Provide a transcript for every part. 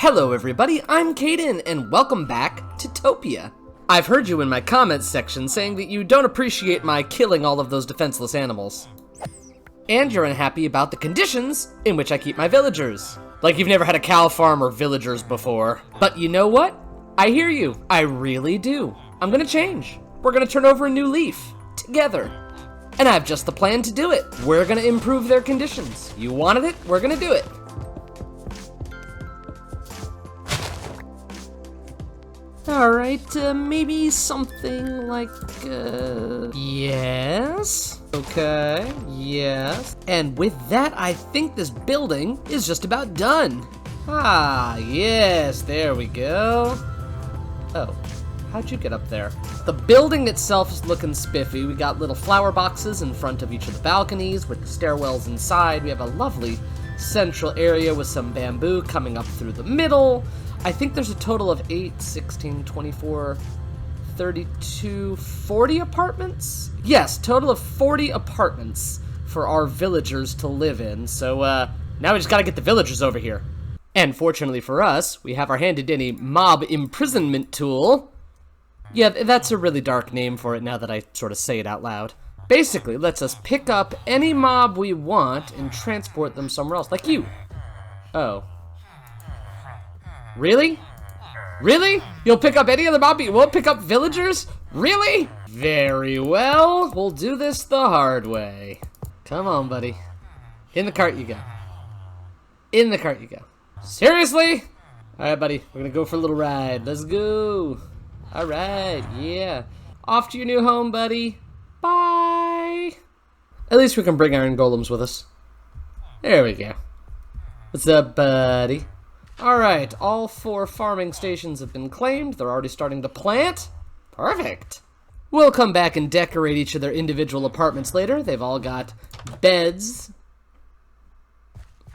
Hello everybody, I'm Kaeden, and welcome back to Topia. I've heard you in my comments section saying that you don't appreciate my killing all of those defenseless animals. And you're unhappy about the conditions in which I keep my villagers. Like you've never had a cow farm or villagers before. But you know what? I hear you. I really do. I'm gonna change. We're gonna turn over a new leaf. Together. And I have just the plan to do it. We're gonna improve their conditions. You wanted it, we're gonna do it. Alright, maybe something like, yes. Okay, yes. And with that, I think this building is just about done. Ah, yes, there we go. Oh, how'd you get up there? The building itself is looking spiffy. We got little flower boxes in front of each of the balconies with the stairwells inside. We have a lovely central area with some bamboo coming up through the middle. I think there's a total of 8, 16, 24, 32, 40 apartments? Yes, total of 40 apartments for our villagers to live in. So now we just gotta get the villagers over here. And fortunately for us, we have our handy-dandy mob imprisonment tool. Yeah, that's a really dark name for it now that I sort of say it out loud. Basically, lets us pick up any mob we want and transport them somewhere else, like you. Oh. Really? Really? You'll pick up any other mob, but you won't pick up villagers? Really? Very well. We'll do this the hard way. Come on, buddy. In the cart you go. In the cart you go. Seriously? Alright, buddy. We're gonna go for a little ride. Let's go. Alright, yeah. Off to your new home, buddy. Bye. At least we can bring iron golems with us. There we go. What's up, buddy? Alright, all 4 farming stations have been claimed. They're already starting to plant. Perfect. We'll come back and decorate each of their individual apartments later. They've all got beds.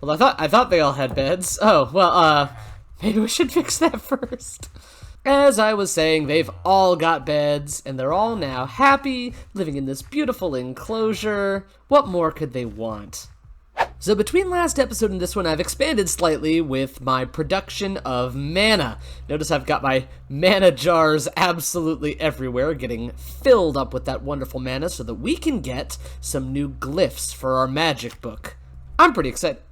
Well, I thought they all had beds. Oh, well, maybe we should fix that first. As I was saying, they've all got beds, and they're all now happy, living in this beautiful enclosure. What more could they want? So between last episode and this one, I've expanded slightly with my production of mana. Notice I've got my mana jars absolutely everywhere, getting filled up with that wonderful mana so that we can get some new glyphs for our magic book. I'm pretty excited.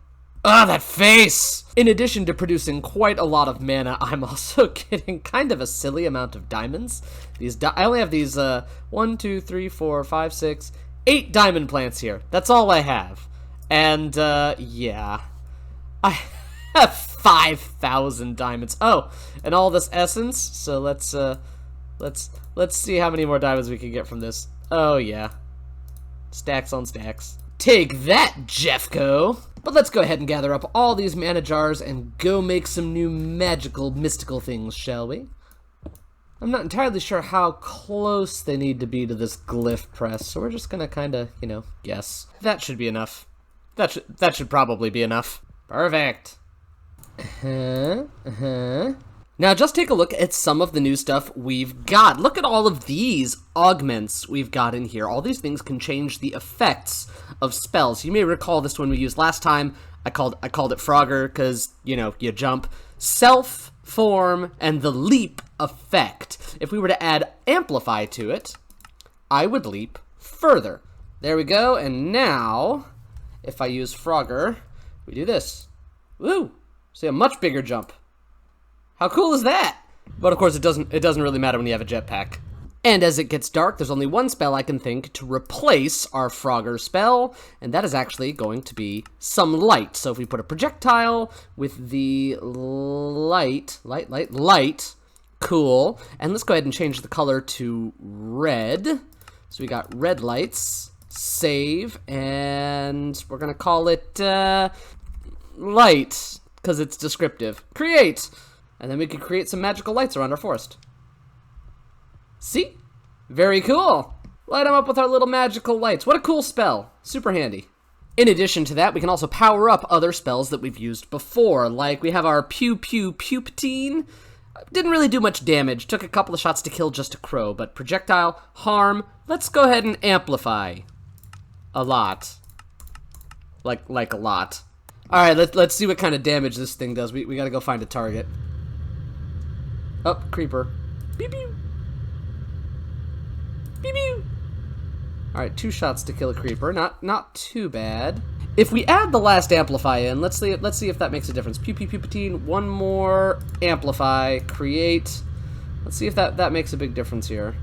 Ah, that face! In addition to producing quite a lot of mana, I'm also getting kind of a silly amount of diamonds. I only have these, 1, 2, 3, 4, 5, 6, 8 diamond plants here. That's all I have. And, yeah. I have 5,000 diamonds. Oh, and all this essence. So let's see how many more diamonds we can get from this. Oh, yeah. Stacks on stacks. Take that, Jeffco! But let's go ahead and gather up all these mana jars and go make some new magical, mystical things, shall we? I'm not entirely sure how close they need to be to this glyph press, so we're just gonna kinda, you know, guess. That should be enough. That should probably be enough. Perfect. Now just take a look at some of the new stuff we've got. Look at all of these augments we've got in here. All these things can change the effects of spells. You may recall this one we used last time. I called it Frogger because, you know, you jump. Self, form, and the leap effect. If we were to add amplify to it, I would leap further. There we go, and now if I use Frogger, we do this. Woo! See a much bigger jump. How cool is that? But of course it doesn't really matter when you have a jetpack. And as it gets dark, there's only one spell I can think to replace our Frogger spell, and that is actually going to be some light. So if we put a projectile with the light, cool. And let's go ahead and change the color to red. So we got red lights. Save, and we're gonna call it light because it's descriptive. Create, and then we can create some magical lights around our forest. See? Very cool. Light them up with our little magical lights. What a cool spell. Super handy. In addition to that, we can also power up other spells that we've used before. Like we have our Pew Pew Pupatine. Didn't really do much damage. Took a couple of shots to kill just a crow, but projectile, harm. Let's go ahead and amplify. A lot. Like a lot. All right, let's see what kind of damage this thing does. We gotta go find a target. Oh, creeper. Pew pew. Pew pew. All right, 2 shots to kill a creeper. Not too bad. If we add the last amplify in, let's see if that makes a difference. Pew pew pew patine. 1 more amplify. Create. Let's see if that makes a big difference here.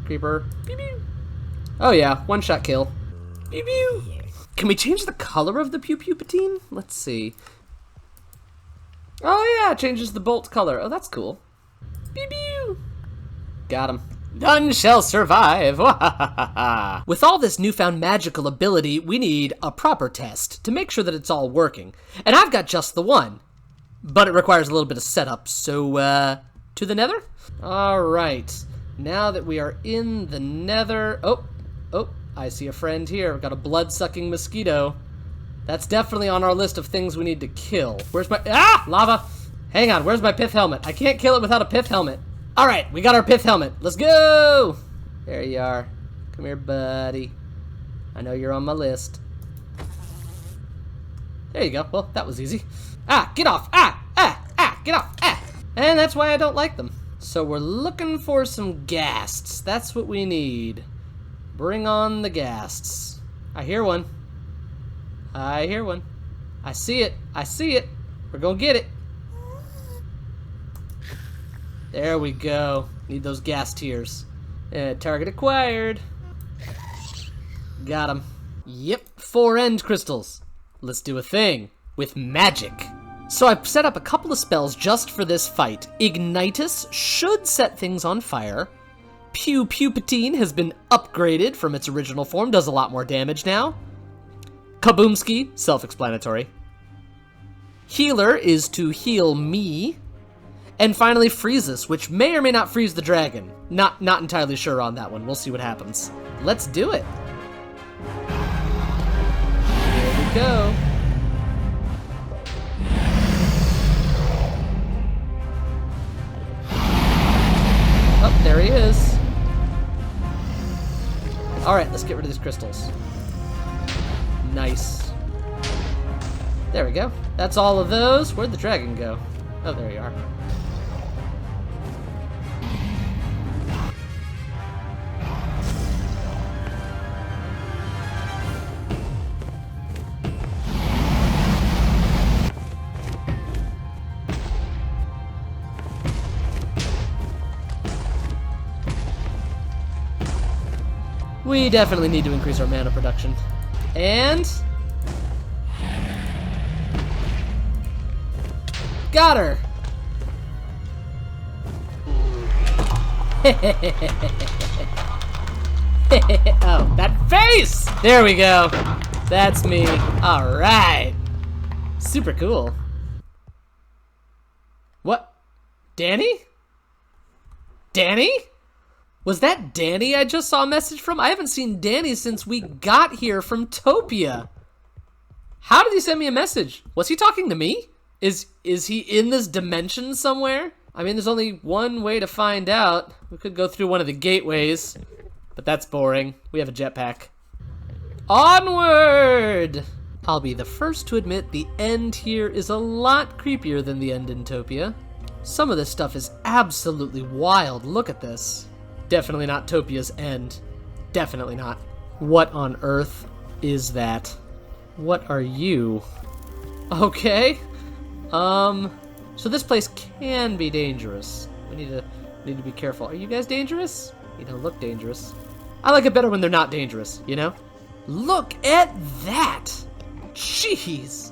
Creeper. Pew pew. Oh yeah, 1-shot kill. Pew pew. Can we change the color of the pew pew patine? Let's see. Oh yeah, it changes the bolt color. Oh, that's cool. Pew pew. Got him. None shall survive. With all this newfound magical ability, we need a proper test to make sure that it's all working. And I've got just the one. But it requires a little bit of setup, so, to the nether? Alright. Now that we are in the nether... Oh, I see a friend here. We've got a blood-sucking mosquito. That's definitely on our list of things we need to kill. Where's my... Ah! Lava! Hang on, where's my pith helmet? I can't kill it without a pith helmet. Alright, we got our pith helmet. Let's go! There you are. Come here, buddy. I know you're on my list. There you go. Well, that was easy. Ah, get off! Get off! And that's why I don't like them. So we're looking for some ghasts. That's what we need. Bring on the ghasts. I hear one. I hear one. I see it. I see it. We're gonna get it. There we go. Need those ghast tears. Target acquired. Got him. Yep, 4 end crystals. Let's do a thing with magic. So I've set up a couple of spells just for this fight. Ignitus should set things on fire. Pew Pew Patine has been upgraded from its original form, does a lot more damage now. Kaboomski, self-explanatory. Healer is to heal me. And finally Freezus, which may or may not freeze the dragon. Not entirely sure on that one. We'll see what happens. Let's do it. Here we go. Oh, there he is. Alright, let's get rid of these crystals. Nice. There we go. That's all of those. Where'd the dragon go? Oh, there you are. We definitely need to increase our mana production. And... got her! Oh, that face! There we go. That's me. Alright. Super cool. What? Danny? Danny? Was that Danny I just saw a message from? I haven't seen Danny since we got here from Topia. How did he send me a message? Was he talking to me? Is he in this dimension somewhere? I mean, there's only one way to find out. We could go through one of the gateways, but that's boring. We have a jetpack. Onward! I'll be the first to admit the end here is a lot creepier than the end in Topia. Some of this stuff is absolutely wild. Look at this. Definitely not Topia's end. Definitely not. What on earth is that? What are you? Okay. So this place can be dangerous. We need to be careful. Are you guys dangerous? You don't look dangerous. I like it better when they're not dangerous, you know? Look at that! Jeez!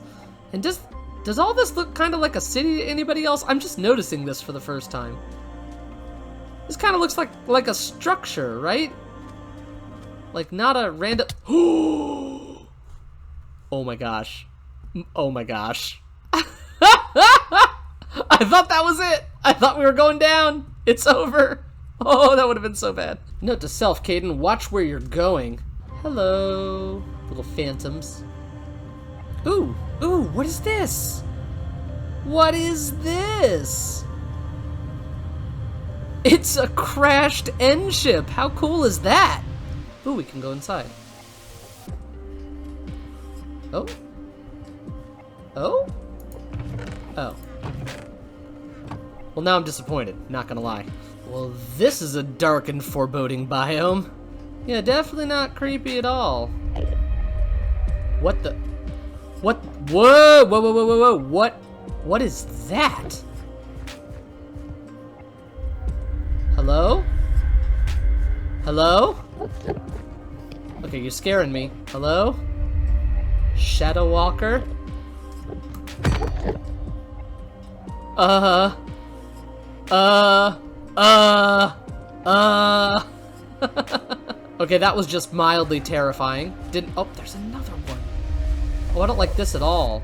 And does all this look kind of like a city to anybody else? I'm just noticing this for the first time. This kind of looks like a structure, right? Like not a random... Oh my gosh. Oh my gosh. I thought that was it. I thought we were going down. It's over. Oh, that would have been so bad. Note to self, Kaeden, watch where you're going. Hello, little phantoms. Ooh, what is this? What is this? It's a crashed end ship. How cool is that? Ooh, we can go inside. Oh. Oh? Oh. Well, now I'm disappointed, not gonna lie. Well, this is a dark and foreboding biome. Yeah, definitely not creepy at all. What the? What? Whoa! Whoa, whoa, whoa, whoa, whoa! What is that? Hello? Hello? Okay, you're scaring me. Hello? Shadow Walker? Okay, that was just mildly terrifying. Oh, there's another one. Oh, I don't like this at all.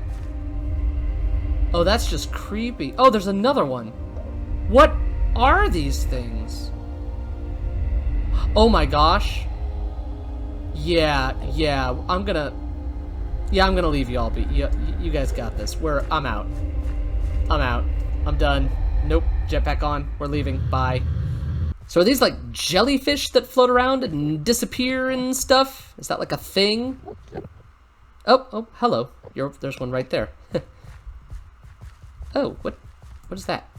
Oh, that's just creepy. Oh, there's another one. What are these things? Oh my gosh. Yeah, I'm gonna leave you all be. You guys got this. I'm out. I'm done. Nope, jetpack on. We're leaving. Bye. So are these like jellyfish that float around and disappear and stuff? Is that like a thing? Oh, hello. There's one right there. Oh, what is that?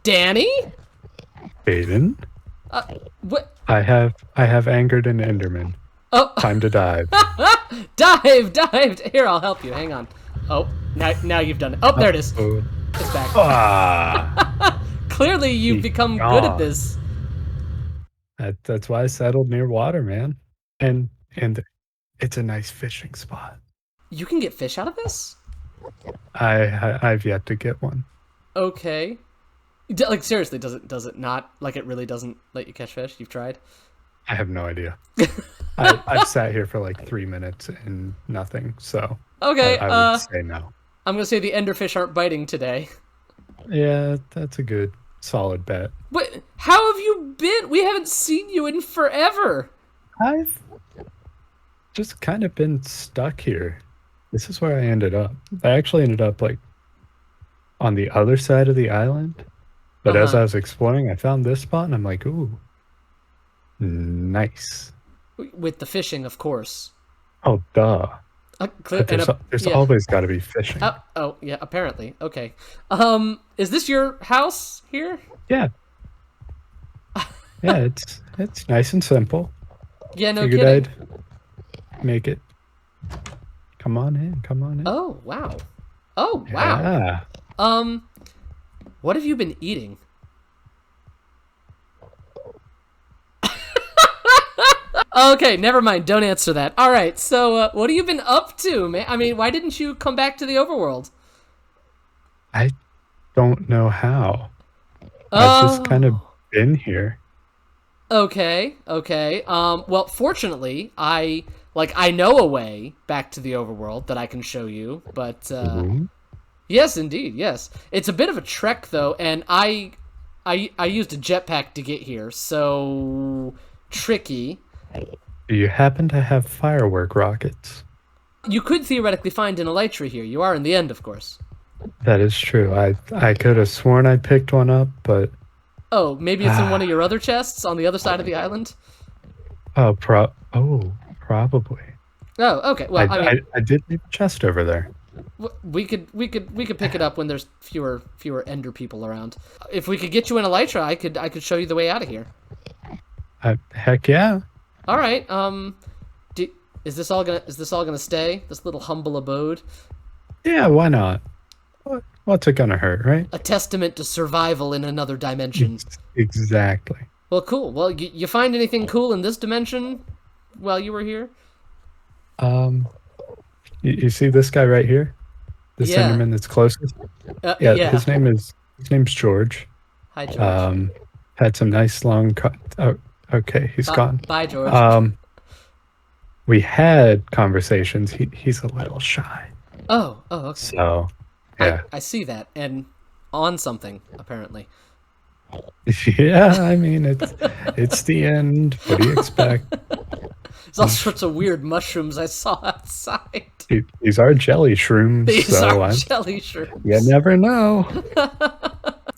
Danny? Kaeden? What? I have angered an Enderman. Oh. Time to dive. Dive! Here, I'll help you. Hang on. Oh, now you've done it. Oh, there it is. It's back. Ah, Clearly, you've become good at this. that's why I settled near water, man. And it's a nice fishing spot. You can get fish out of this? I've yet to get one. Okay. Like, seriously, does it not? Like, it really doesn't let you catch fish? You've tried? I have no idea. I've sat here for like 3 minutes and nothing, so okay, I would say no. I'm gonna say the enderfish aren't biting today. Yeah, that's a good, solid bet. But how have you been? We haven't seen you in forever. I've just kind of been stuck here. This is where I ended up. I actually ended up like on the other side of the island. But as I was exploring, I found this spot and I'm like, ooh, nice. With the fishing, of course. Oh, duh. But there's always got to be fishing. Oh, yeah, apparently. Okay. Is this your house here? Yeah. Yeah, it's nice and simple. Yeah, no Figured kidding. I'd make it. Come on in. Oh, wow. Oh, wow. Yeah. What have you been eating? Okay, never mind. Don't answer that. All right, so what have you been up to, man? I mean, why didn't you come back to the overworld? I don't know how. I've just kind of been here. Okay. Well, fortunately, I know a way back to the overworld that I can show you, but yes, indeed, yes. It's a bit of a trek though, and I used a jetpack to get here, so tricky. Do you happen to have firework rockets? You could theoretically find an elytra here. You are in the end, of course. That is true. I could have sworn I picked one up, but... Oh, maybe it's in one of your other chests on the other side of the island? Oh, probably. Oh, okay. Well, I did leave a chest over there. We could pick it up when there's fewer ender people around. If we could get you an elytra, I could show you the way out of here. Heck yeah. All right. Is this all gonna stay? This little humble abode? Yeah, why not? What's it gonna hurt, right? A testament to survival in another dimension. Exactly. Well, cool. Well, you find anything cool in this dimension while you were here? You see this guy right here? The Enderman that's closest? Yeah. His name's George. Hi, George. Had some nice long okay, he's gone. Bye, George. We had conversations. He's a little shy. Oh, okay. So, yeah. I see that, and on something, apparently. Yeah, I mean, it's the end. What do you expect? There's all sorts of weird mushrooms I saw outside. These are jelly shrooms. Jelly shrooms. You never know.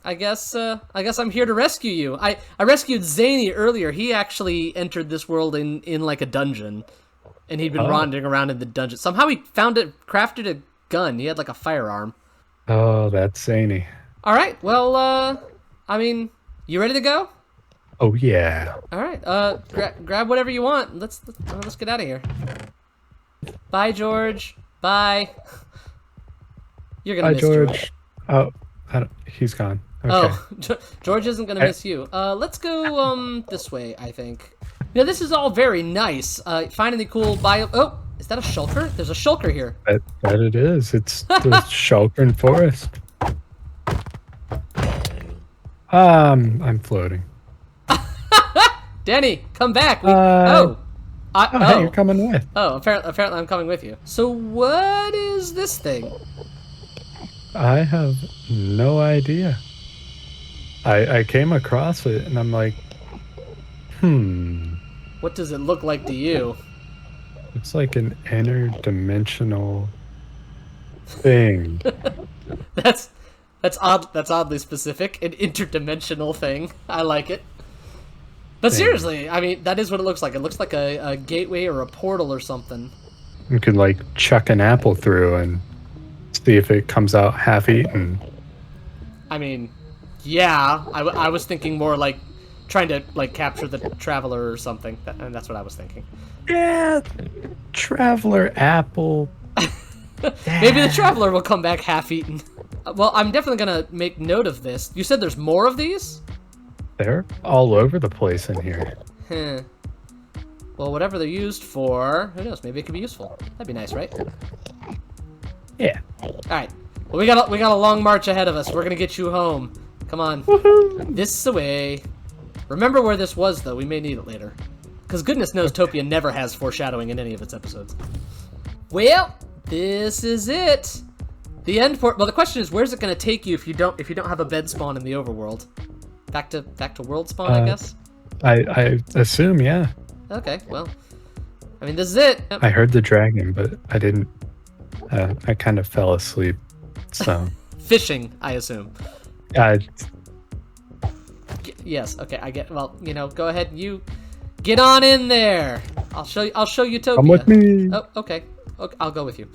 I guess I'm here to rescue you. I rescued Zany earlier. He actually entered this world in like a dungeon. and he'd been wandering around in the dungeon. Somehow he crafted a gun. He had like a firearm. Oh, that's zany. All right. Well, I mean, you ready to go? Oh yeah. All right. Grab whatever you want. Let's get out of here. Bye, George. Bye. You're gonna miss George. Oh, he's gone. Okay. Oh, George isn't gonna miss you. Let's go this way. I think. You know, this is all very nice. Finding the cool bio. Oh, is that a shulker? There's a shulker here. That it is. It's the Shulkern Forest. I'm floating. Danny, come back. Hey, you're coming with. Oh, apparently I'm coming with you. So what is this thing? I have no idea. I came across it and I'm like, What does it look like to you? it's like an interdimensional thing. That's odd. That's oddly specific. An interdimensional thing. I like it. But seriously, I mean, that is what it looks like. It looks like a gateway or a portal or something. You could like chuck an apple through and see if it comes out half eaten. I mean, yeah. I was thinking more like trying to like capture the traveler or something. And that's what I was thinking. Yeah, traveler apple. Maybe the traveler will come back half eaten. Well, I'm definitely gonna make note of this. You said there's more of these? They're all over the place in here. Well, whatever they're used for, who knows? Maybe it could be useful. That'd be nice, right? Yeah. All right. Well, we got a long march ahead of us. We're gonna get you home. Come on. Woohoo! This is the way. Remember where this was, though. We may need it later. Because goodness knows Topia never has foreshadowing in any of its episodes. Well, this is it. The end port. Well, the question is, where's it gonna take you if you don't have a bed spawn in the overworld? Back to world spawn, I guess. I assume, yeah. Okay, well, I mean, this is it. Yep. I heard the dragon, but I didn't. I kind of fell asleep. So Fishing, I assume. I Yes. Okay, I get. Well, you know, go ahead. You get on in there. I'll show you Topia. come with me. Oh, okay. I'll go with you.